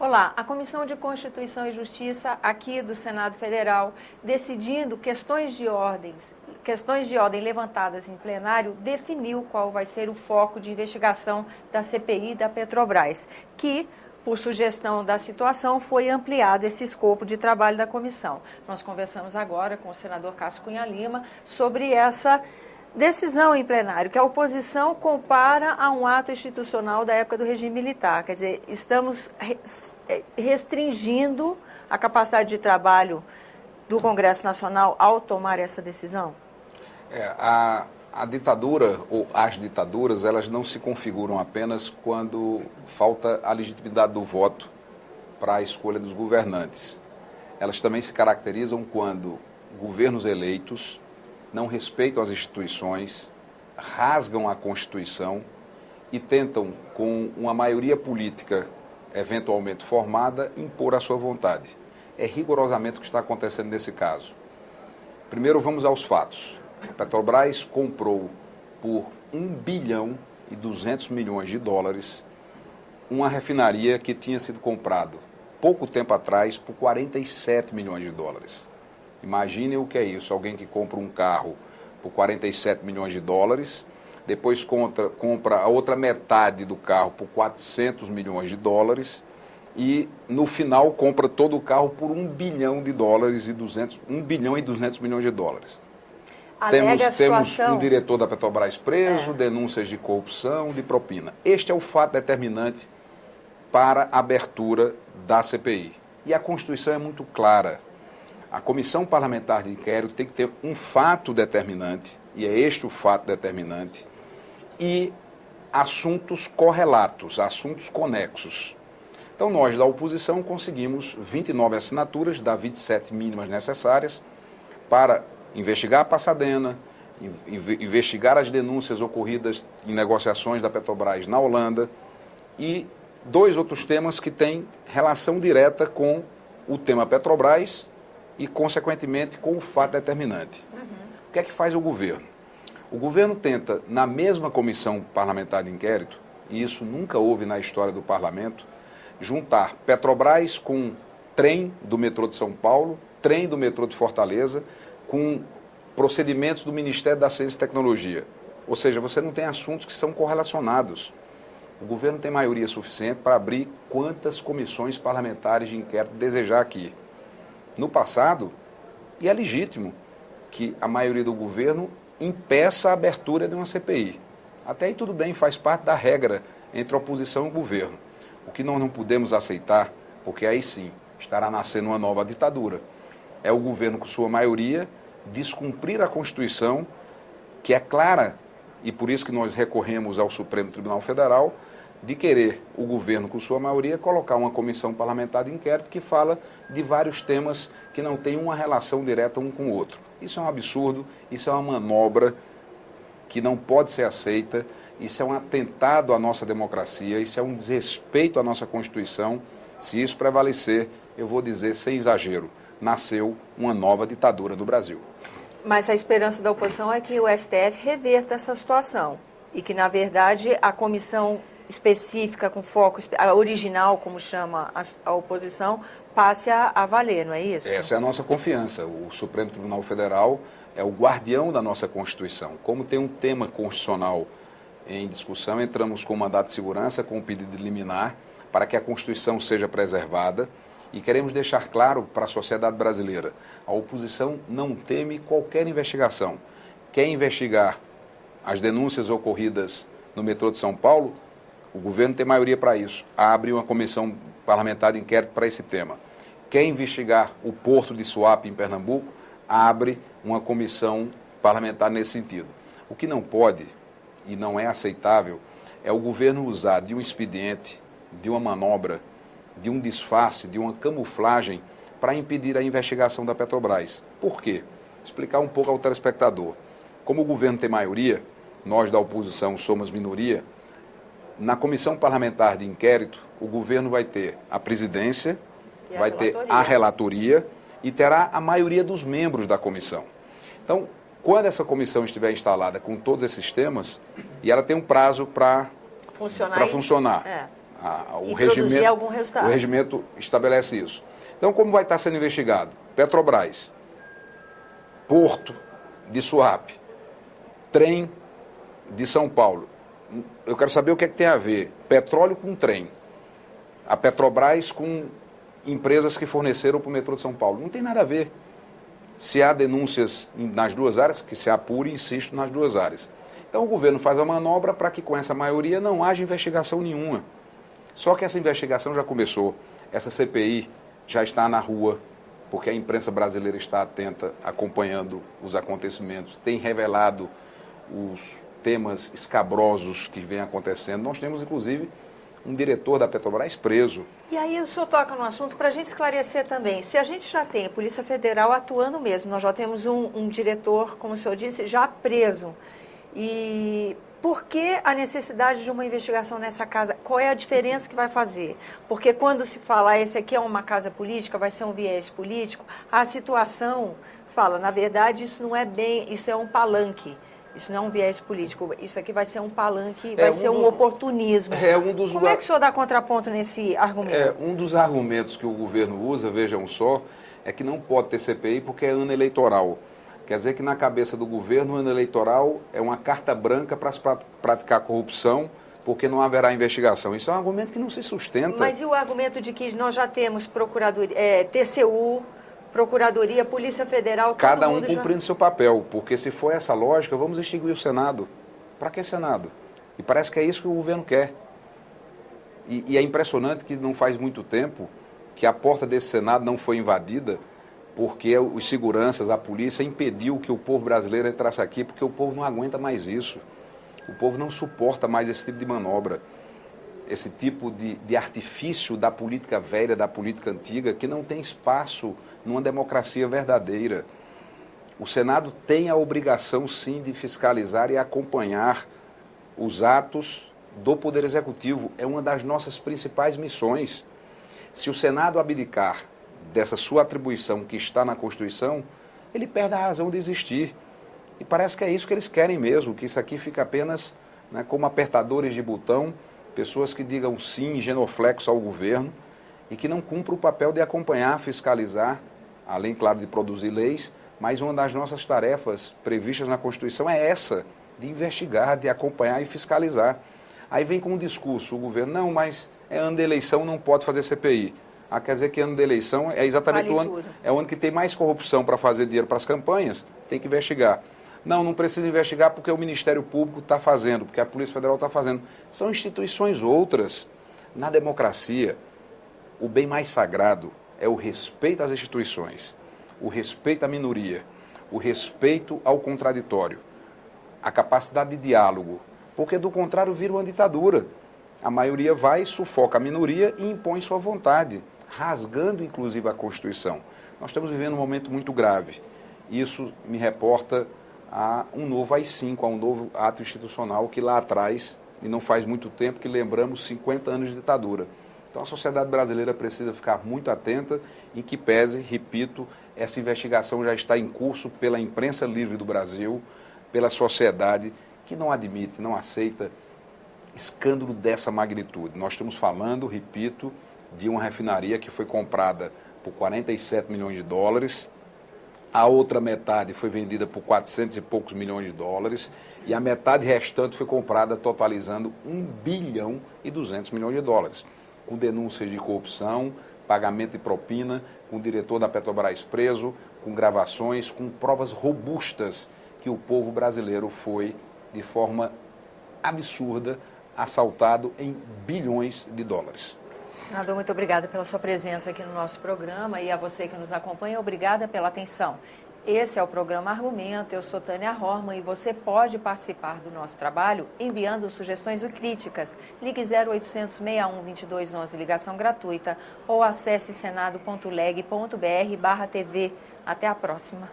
Olá, a Comissão de Constituição e Justiça aqui do Senado Federal, decidindo questões de ordem levantadas em plenário, definiu qual vai ser o foco de investigação da CPI da Petrobras, que, por sugestão da situação, foi ampliado esse escopo de trabalho da comissão. Nós conversamos agora com o senador Cássio Cunha Lima sobre essa decisão em plenário, que a oposição compara a um ato institucional da época do regime militar. Quer dizer, estamos restringindo a capacidade de trabalho do Congresso Nacional ao tomar essa decisão? A ditadura ou as ditaduras, elas não se configuram apenas quando falta a legitimidade do voto para a escolha dos governantes. Elas também se caracterizam quando governos eleitos não respeitam as instituições, rasgam a Constituição e tentam, com uma maioria política eventualmente formada, impor a sua vontade. É rigorosamente o que está acontecendo nesse caso. Primeiro, vamos aos fatos. A Petrobras comprou por 1 bilhão e 200 milhões de dólares uma refinaria que tinha sido comprado pouco tempo atrás por 47 milhões de dólares. Imaginem o que é isso, alguém que compra um carro por 47 milhões de dólares, depois compra a outra metade do carro por 400 milhões de dólares e no final compra todo o carro por 1 bilhão de dólares e 1 bilhão e 200 milhões de dólares. Temos um diretor da Petrobras preso, denúncias de corrupção, de propina. Este é o fato determinante para a abertura da CPI. E a Constituição é muito clara. A Comissão Parlamentar de Inquérito tem que ter um fato determinante, e é este o fato determinante, e assuntos correlatos, assuntos conexos. Então, nós da oposição conseguimos 29 assinaturas, das 27 mínimas necessárias, para investigar a Passadena, investigar as denúncias ocorridas em negociações da Petrobras na Holanda e 2 outros temas que têm relação direta com o tema Petrobras e, consequentemente, com o fato determinante. O que é que faz o governo? O governo tenta, na mesma comissão parlamentar de inquérito, e isso nunca houve na história do parlamento, juntar Petrobras com trem do metrô de São Paulo, trem do metrô de Fortaleza, com procedimentos do Ministério da Ciência e Tecnologia. Ou seja, você não tem assuntos que são correlacionados. O governo tem maioria suficiente para abrir quantas comissões parlamentares de inquérito desejar aqui. No passado, e é legítimo que a maioria do governo impeça a abertura de uma CPI. Até aí tudo bem, faz parte da regra entre oposição e o governo. O que nós não podemos aceitar, porque aí sim estará nascendo uma nova ditadura, é o governo, com sua maioria, descumprir a Constituição, que é clara, e por isso que nós recorremos ao Supremo Tribunal Federal, de querer o governo, com sua maioria, colocar uma comissão parlamentar de inquérito que fala de vários temas que não têm uma relação direta um com o outro. Isso é um absurdo, isso é uma manobra que não pode ser aceita, isso é um atentado à nossa democracia, isso é um desrespeito à nossa Constituição. Se isso prevalecer, eu vou dizer sem exagero, nasceu uma nova ditadura no Brasil. Mas a esperança da oposição é que o STF reverta essa situação e que, na verdade, a comissão específica, com foco, a original, como chama a oposição, passe a valer, não é isso? Essa é a nossa confiança. O Supremo Tribunal Federal é o guardião da nossa Constituição. Como tem um tema constitucional em discussão, entramos com o mandato de segurança, com o pedido de liminar, para que a Constituição seja preservada. E queremos deixar claro para a sociedade brasileira, a oposição não teme qualquer investigação. Quer investigar as denúncias ocorridas no metrô de São Paulo? O governo tem maioria para isso. Abre uma comissão parlamentar de inquérito para esse tema. Quer investigar o porto de Suape, em Pernambuco? Abre uma comissão parlamentar nesse sentido. O que não pode e não é aceitável é o governo usar de um expediente, de uma manobra, de um disfarce, de uma camuflagem para impedir a investigação da Petrobras. Por quê? Explicar um pouco ao telespectador. Como o governo tem maioria, nós da oposição somos minoria, na comissão parlamentar de inquérito, o governo vai ter a presidência, vai ter a relatoria e terá a maioria dos membros da comissão. Então, quando essa comissão estiver instalada com todos esses temas, e ela tem um prazo para funcionar. o produzir algum resultado. O regimento estabelece isso. Então, como vai estar sendo investigado? Petrobras, Porto de Suape, trem de São Paulo. Eu quero saber o que é que tem a ver petróleo com trem. A Petrobras com empresas que forneceram para o metrô de São Paulo. Não tem nada a ver. Se há denúncias nas duas áreas, que se apure, insisto, nas duas áreas. Então o governo faz a manobra para que com essa maioria não haja investigação nenhuma. Só que essa investigação já começou. Essa CPI já está na rua, porque a imprensa brasileira está atenta, acompanhando os acontecimentos, tem revelado os temas escabrosos que vêm acontecendo. Nós temos, inclusive, um diretor da Petrobras preso. E aí o senhor toca no assunto para a gente esclarecer também. Se a gente já tem a Polícia Federal atuando mesmo, nós já temos um diretor, como o senhor disse, já preso. E por que a necessidade de uma investigação nessa casa? Qual é a diferença que vai fazer? Porque quando se fala, esse aqui é uma casa política, vai ser um viés político, a situação fala, na verdade, isso não é bem, isso é um palanque. Isso não é um viés político, isso aqui vai ser um palanque, vai ser um oportunismo. Como é que o senhor dá contraponto nesse argumento? Um dos argumentos que o governo usa, vejam só, é que não pode ter CPI porque é ano eleitoral. Quer dizer que na cabeça do governo, o ano eleitoral é uma carta branca para praticar corrupção, porque não haverá investigação. Isso é um argumento que não se sustenta. Mas e o argumento de que nós já temos TCU, Procuradoria, Polícia Federal... Cada um cumprindo seu papel, porque se for essa lógica, vamos extinguir o Senado. Para que Senado? E parece que é isso que o governo quer. E é impressionante que não faz muito tempo que a porta desse Senado não foi invadida, porque os seguranças, a polícia, impediu que o povo brasileiro entrasse aqui, porque o povo não aguenta mais isso. O povo não suporta mais esse tipo de manobra, esse tipo de artifício da política velha, da política antiga, que não tem espaço numa democracia verdadeira. O Senado tem a obrigação, sim, de fiscalizar e acompanhar os atos do Poder Executivo. É uma das nossas principais missões. Se o Senado abdicar dessa sua atribuição que está na Constituição, ele perde a razão de existir. E parece que é isso que eles querem mesmo, que isso aqui fica apenas, né, como apertadores de botão, pessoas que digam sim, genuflexo ao governo e que não cumpram o papel de acompanhar, fiscalizar, além, claro, de produzir leis, mas uma das nossas tarefas previstas na Constituição é essa, de investigar, de acompanhar e fiscalizar. Aí vem com um discurso, o governo, não, mas é ano de eleição, não pode fazer CPI. Quer dizer que ano de eleição é exatamente o ano que tem mais corrupção para fazer dinheiro para as campanhas, tem que investigar. Não precisa investigar porque o Ministério Público está fazendo, porque a Polícia Federal está fazendo. São instituições outras. Na democracia, o bem mais sagrado é o respeito às instituições, o respeito à minoria, o respeito ao contraditório, a capacidade de diálogo, porque do contrário vira uma ditadura. A maioria vai, sufoca a minoria e impõe sua vontade, rasgando inclusive a Constituição. Nós estamos vivendo um momento muito grave. Isso me reporta a um novo AI-5, a um novo ato institucional que lá atrás, e não faz muito tempo, que lembramos 50 anos de ditadura. Então a sociedade brasileira precisa ficar muito atenta em que pese, repito, essa investigação já está em curso pela imprensa livre do Brasil, pela sociedade que não admite, não aceita escândalo dessa magnitude. Nós estamos falando, repito, de uma refinaria que foi comprada por 47 milhões de dólares, a outra metade foi vendida por 400 e poucos milhões de dólares e a metade restante foi comprada totalizando 1 bilhão e 200 milhões de dólares, com denúncias de corrupção, pagamento de propina, com o diretor da Petrobras preso, com gravações, com provas robustas que o povo brasileiro foi, de forma absurda, assaltado em bilhões de dólares. Senador, muito obrigada pela sua presença aqui no nosso programa e a você que nos acompanha, obrigada pela atenção. Esse é o programa Argumento, eu sou Tânia Horman e você pode participar do nosso trabalho enviando sugestões ou críticas. Ligue 0800 61 22 11, ligação gratuita, ou acesse senado.leg.br/TV. Até a próxima.